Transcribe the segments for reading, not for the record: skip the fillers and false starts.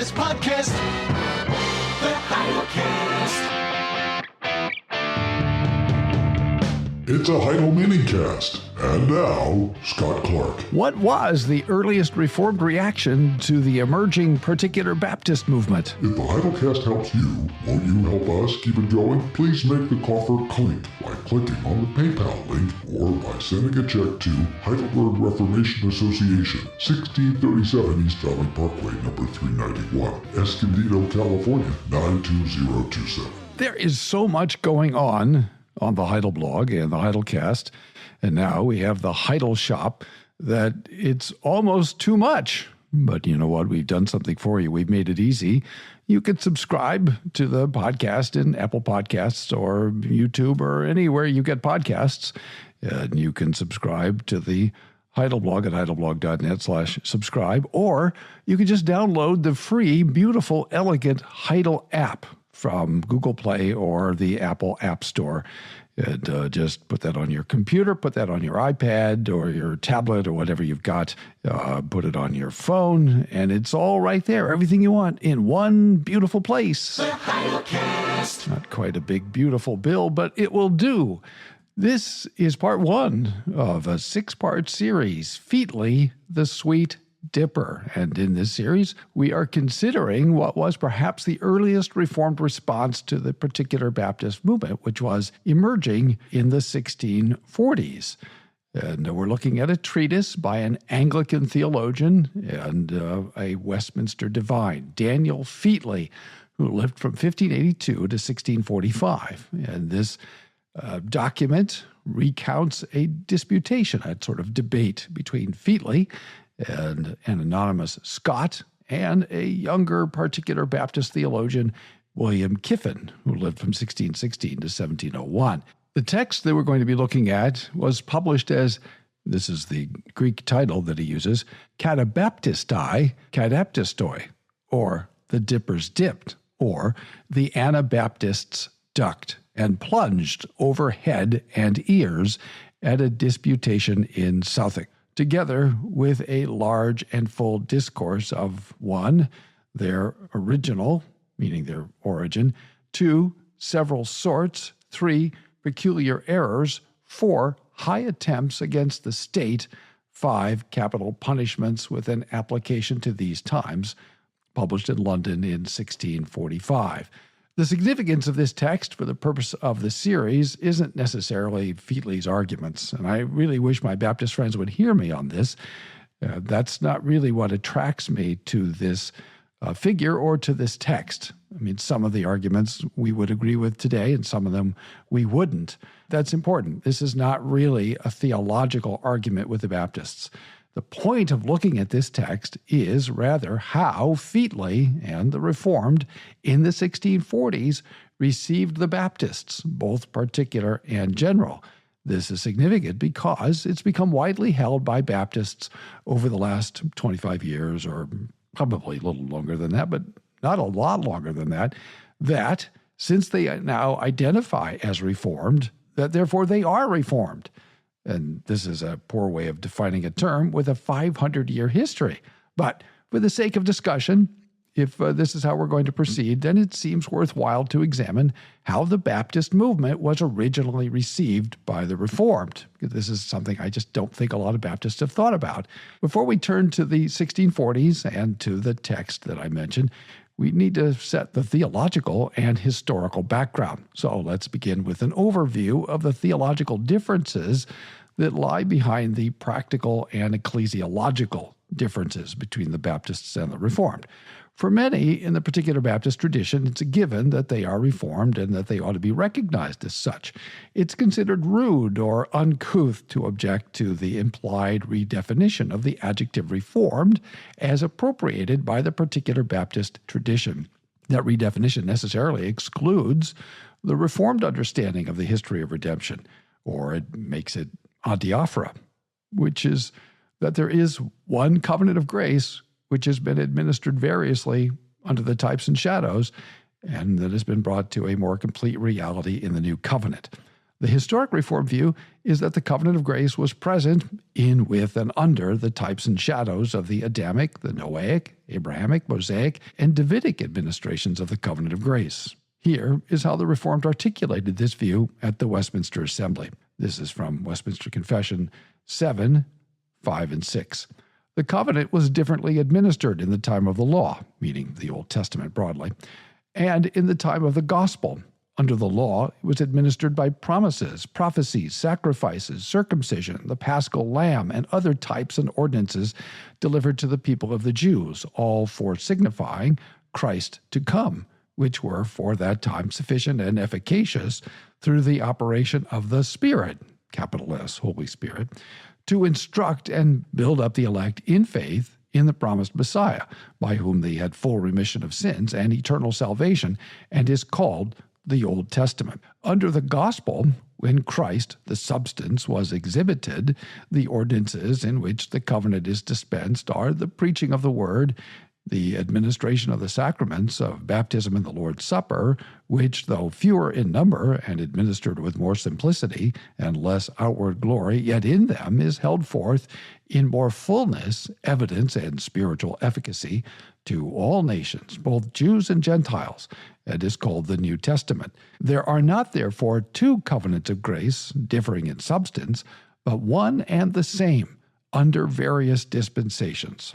best podcast, the Heidelcast. It's a Heidel minicast. And now, Scott Clark. What was the earliest Reformed reaction to the emerging Particular Baptist movement? If the Heidelcast helps you, won't you help us keep it going? Please make the coffer clink by clicking on the PayPal link or by sending a check to Heidelberg Reformation Association, 1637 East Valley Parkway, number 391, Escondido, California, 92027. There is so much going on the Heidel blog and the Heidelcast, and now we have the Heidel shop, that it's almost too much. But you know what? We've done something for you. We've made it easy. You can subscribe to the podcast in Apple Podcasts or YouTube or anywhere you get podcasts. And you can subscribe to the Heidel blog at heidelblog.net/subscribe, or you can just download the free, beautiful, elegant Heidel app from Google Play or the Apple App Store. And just put that on your computer, put that on your iPad or your tablet or whatever you've got. Put it on your phone, and it's all right there. Everything you want in one beautiful place. The Heidelcast. Not quite a big, beautiful bill, but it will do. This is part one of a 6-part series, Featley, the Sweet Dipper. And in this series, we are considering what was perhaps the earliest Reformed response to the Particular Baptist movement, which was emerging in the 1640s. And we're looking at a treatise by an Anglican theologian and a Westminster divine, Daniel Featley, who lived from 1582 to 1645. And this document recounts a disputation, a sort of debate between Featley and an anonymous Scot, and a younger Particular Baptist theologian, William Kiffin, who lived from 1616 to 1701. The text that we're going to be looking at was published as, this is the Greek title that he uses, Katabaptistai Kadaptistoi, or the Dippers Dipped, or the Anabaptists Ducked and Plunged over head and ears at a disputation in Southwark, together with a large and full discourse of 1, their original, meaning their origin, 2, several sorts, 3, peculiar errors, 4, high attempts against the state, 5, capital punishments with an application to these times, published in London in 1645. The significance of this text for the purpose of the series isn't necessarily Featley's arguments, and I really wish my Baptist friends would hear me on this. That's not really what attracts me to this figure or to this text. I mean, some of the arguments we would agree with today, and some of them we wouldn't. That's important. This is not really a theological argument with the Baptists. The point of looking at this text is rather how Featley and the Reformed in the 1640s received the Baptists, both particular and general. This is significant because it's become widely held by Baptists over the last 25 years, or probably a little longer than that, but not a lot longer than that, that since they now identify as Reformed, that therefore they are Reformed. And this is a poor way of defining a term with a 500-year history. But for the sake of discussion, if this is how we're going to proceed, then it seems worthwhile to examine how the Baptist movement was originally received by the Reformed. This is something I just don't think a lot of Baptists have thought about. Before we turn to the 1640s and to the text that I mentioned, we need to set the theological and historical background. So let's begin with an overview of the theological differences that lie behind the practical and ecclesiological differences between the Baptists and the Reformed. For many in the Particular Baptist tradition, it's a given that they are Reformed and that they ought to be recognized as such. It's considered rude or uncouth to object to the implied redefinition of the adjective Reformed as appropriated by the Particular Baptist tradition. That redefinition necessarily excludes the Reformed understanding of the history of redemption, or it makes it adiaphora, which is that there is one covenant of grace which has been administered variously under the types and shadows, and that has been brought to a more complete reality in the new covenant. The historic Reformed view is that the covenant of grace was present in, with, and under the types and shadows of the Adamic, the Noahic, Abrahamic, Mosaic, and Davidic administrations of the covenant of grace. Here is how the Reformed articulated this view at the Westminster Assembly. This is from Westminster Confession 7, 5, and 6. The covenant was differently administered in the time of the law, meaning the Old Testament broadly, and in the time of the gospel. Under the law, it was administered by promises, prophecies, sacrifices, circumcision, the paschal lamb, and other types and ordinances delivered to the people of the Jews, all for signifying Christ to come, which were for that time sufficient and efficacious through the operation of the Spirit, capital S, Holy Spirit, to instruct and build up the elect in faith in the promised Messiah, by whom they had full remission of sins and eternal salvation, and is called the Old Testament. Under the gospel, when Christ, the substance, was exhibited, the ordinances in which the covenant is dispensed are the preaching of the word, the administration of the sacraments of baptism and the Lord's Supper, which, though fewer in number and administered with more simplicity and less outward glory, yet in them is held forth in more fullness, evidence, and spiritual efficacy to all nations, both Jews and Gentiles, and is called the New Testament. There are not, therefore, two covenants of grace, differing in substance, but one and the same, under various dispensations.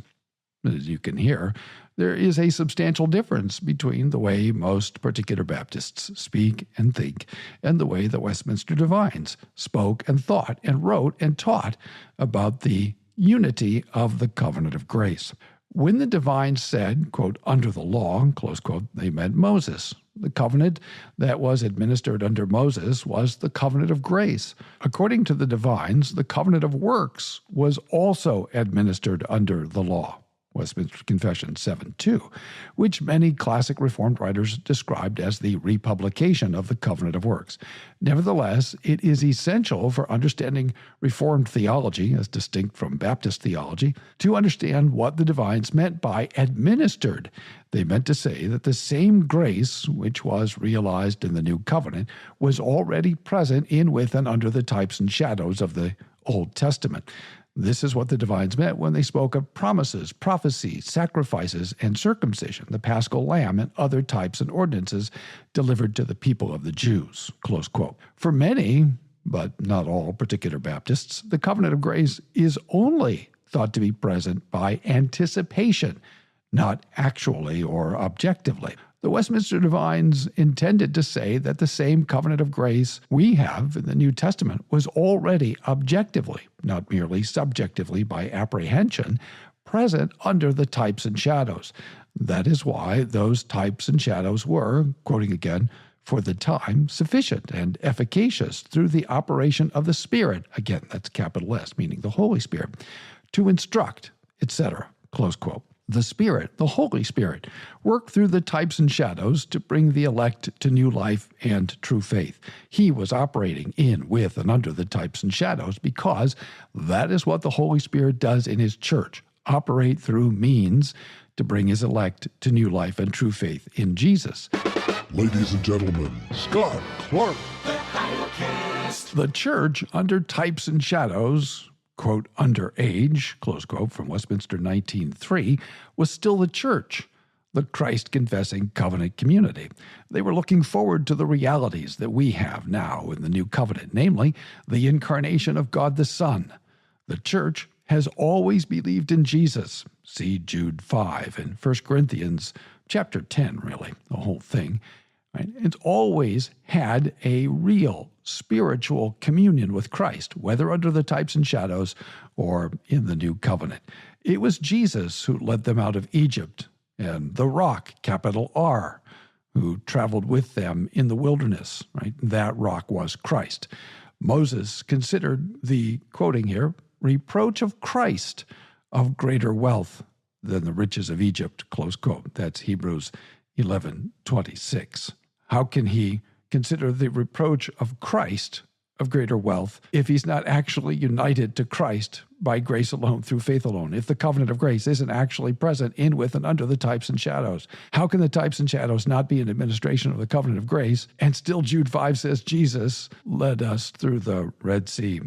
As you can hear, there is a substantial difference between the way most particular Baptists speak and think and the way the Westminster divines spoke and thought and wrote and taught about the unity of the covenant of grace. When the divines said, quote, under the law, close quote, they meant Moses. The covenant that was administered under Moses was the covenant of grace. According to the divines, the covenant of works was also administered under the law. Westminster Confession 7:2, which many classic Reformed writers described as the republication of the covenant of works. Nevertheless, it is essential for understanding Reformed theology, as distinct from Baptist theology, to understand what the divines meant by administered. They meant to say that the same grace which was realized in the new covenant was already present in, with, and under the types and shadows of the Old Testament. This is what the divines meant when they spoke of promises, prophecies, sacrifices, and circumcision, the paschal lamb, and other types and ordinances delivered to the people of the Jews. Close quote. For many, but not all particular Baptists, the covenant of grace is only thought to be present by anticipation, not actually or objectively. The Westminster divines intended to say that the same covenant of grace we have in the New Testament was already objectively, not merely subjectively by apprehension, present under the types and shadows. That is why those types and shadows were, quoting again, for the time, sufficient and efficacious through the operation of the Spirit, again, that's capital S, meaning the Holy Spirit, to instruct, etc., close quote. The Spirit, the Holy Spirit, worked through the types and shadows to bring the elect to new life and true faith. He was operating in, with, and under the types and shadows because that is what the Holy Spirit does in His church, operate through means to bring His elect to new life and true faith in Jesus. Ladies and gentlemen, Scott Clark. The church, under types and shadows, quote, under age, close quote, from Westminster 19:3, was still the church, the Christ-confessing covenant community. They were looking forward to the realities that we have now in the new covenant, namely the incarnation of God the Son. The church has always believed in Jesus. See Jude 5 and 1 Corinthians chapter 10, really, the whole thing. Right? It's always had a real spiritual communion with Christ, whether under the types and shadows or in the new covenant. It was Jesus who led them out of Egypt, and the rock, capital R, who traveled with them in the wilderness. Right? That rock was Christ. Moses considered the, quoting here, reproach of Christ of greater wealth than the riches of Egypt, close quote. That's Hebrews 11:26. How can he consider the reproach of Christ of greater wealth if he's not actually united to Christ by grace alone, through faith alone, if the covenant of grace isn't actually present in, with, and under the types and shadows? How can the types and shadows not be an administration of the covenant of grace? And still Jude 5 says Jesus led us through the Red Sea,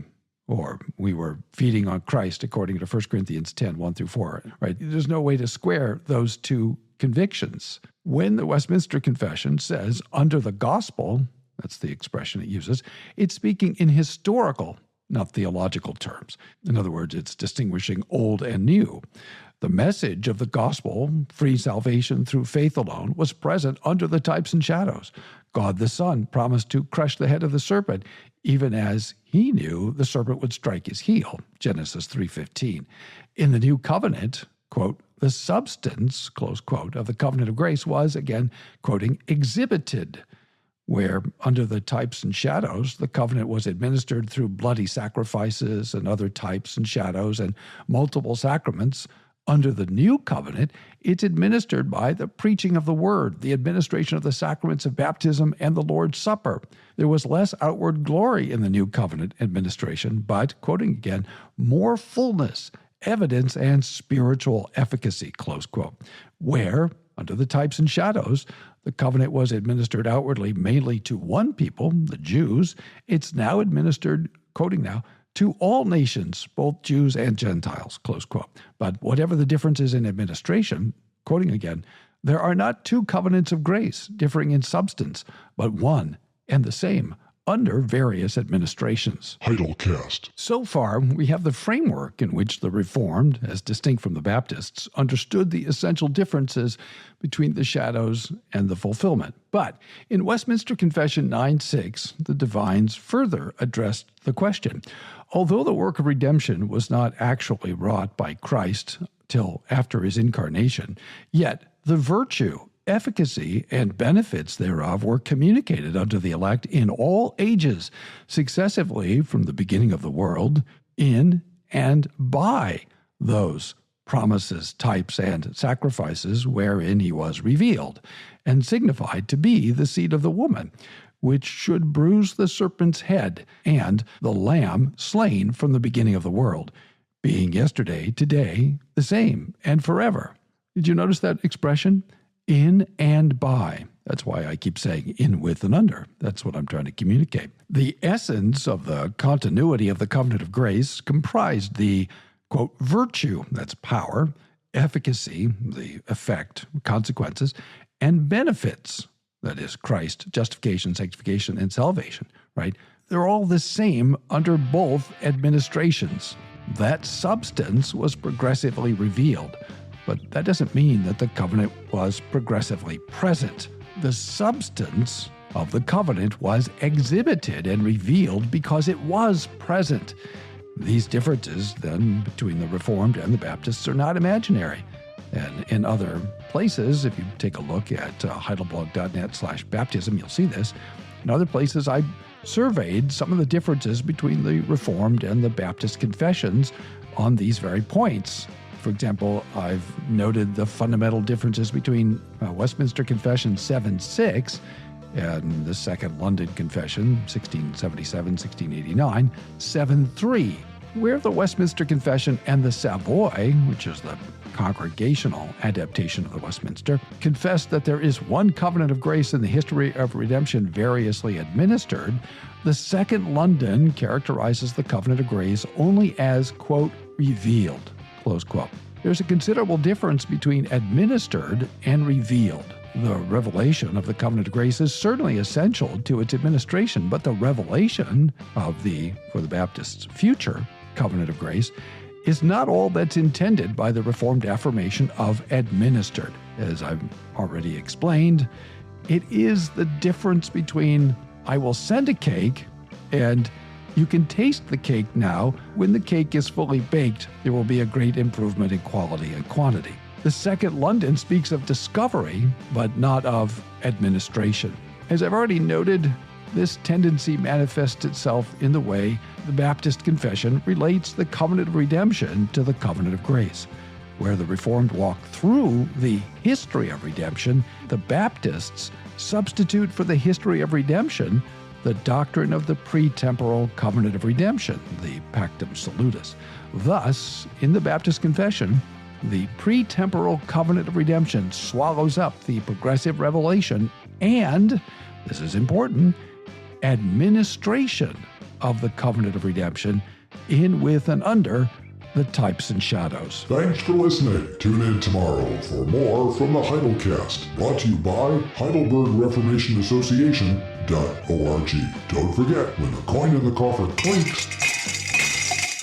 or we were feeding on Christ according to 1 Corinthians 10, 1-4, right? There's no way to square those two convictions. When the Westminster Confession says under the gospel, that's the expression it uses, it's speaking in historical, not theological terms. In other words, it's distinguishing old and new. The message of the gospel, free salvation through faith alone, was present under the types and shadows. God the Son promised to crush the head of the serpent, even as he knew the serpent would strike his heel, Genesis 3:15. In the new covenant, quote, the substance, close quote, of the covenant of grace was, again, quoting, exhibited, where under the types and shadows, the covenant was administered through bloody sacrifices and other types and shadows and multiple sacraments. Under the new covenant, it's administered by the preaching of the word, the administration of the sacraments of baptism and the Lord's Supper. There was less outward glory in the new covenant administration, but, quoting again, more fullness, evidence, and spiritual efficacy, close quote, where, under the types and shadows, the covenant was administered outwardly mainly to one people, the Jews. It's now administered, quoting now, to all nations, both Jews and Gentiles, close quote. But whatever the differences in administration, quoting again, there are not two covenants of grace differing in substance, but one and the same under various administrations. Heidelcast. So far, we have the framework in which the Reformed, as distinct from the Baptists, understood the essential differences between the shadows and the fulfillment. But in Westminster Confession 9:6, the divines further addressed the question. Although the work of redemption was not actually wrought by Christ till after his incarnation, yet the virtue, efficacy, and benefits thereof were communicated unto the elect in all ages, successively from the beginning of the world, in and by those promises, types, and sacrifices wherein he was revealed, and signified to be the seed of the woman, which should bruise the serpent's head, and the Lamb slain from the beginning of the world, being yesterday, today, the same, and forever. Did you notice that expression? In and by. That's why I keep saying in, with, and under. That's what I'm trying to communicate. The essence of the continuity of the covenant of grace comprised the, quote, virtue, that's power, efficacy, the effect, consequences, and benefits, that is Christ, justification, sanctification, and salvation, right? They're all the same under both administrations. That substance was progressively revealed. But that doesn't mean that the covenant was progressively present. The substance of the covenant was exhibited and revealed because it was present. These differences, then, between the Reformed and the Baptists are not imaginary. And in other places, if you take a look at heidelblog.net/baptism, you'll see this. In other places, I surveyed some of the differences between the Reformed and the Baptist confessions on these very points. For example, I've noted the fundamental differences between Westminster Confession 7:6 and the Second London Confession, 1677-1689, 7:3, where the Westminster Confession and the Savoy, which is the congregational adaptation of the Westminster, confess that there is one covenant of grace in the history of redemption variously administered. The Second London characterizes the covenant of grace only as, quote, revealed, close quote. There's a considerable difference between administered and revealed. The revelation of the covenant of grace is certainly essential to its administration, but the revelation of the, for the Baptists, future covenant of grace is not all that's intended by the Reformed affirmation of administered. As I've already explained, it is the difference between I will send a cake and you can taste the cake now. When the cake is fully baked, there will be a great improvement in quality and quantity. The Second London speaks of discovery, but not of administration. As I've already noted, this tendency manifests itself in the way the Baptist Confession relates the covenant of redemption to the covenant of grace. Where the Reformed walk through the history of redemption, the Baptists substitute for the history of redemption the doctrine of the pretemporal covenant of redemption, the Pactum Salutis. Thus, in the Baptist Confession, the pretemporal covenant of redemption swallows up the progressive revelation and, this is important, administration of the covenant of redemption in, with, and under the types and shadows. Thanks for listening. Tune in tomorrow for more from the Heidelcast, brought to you by Heidelberg Reformation Association.org. Don't forget, when the coin in the coffer clinks,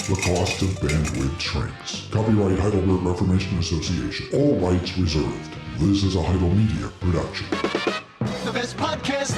the cost of bandwidth shrinks. Copyright Heidelberg Reformation Association. All rights reserved. This is a Heidel Media production. The best podcast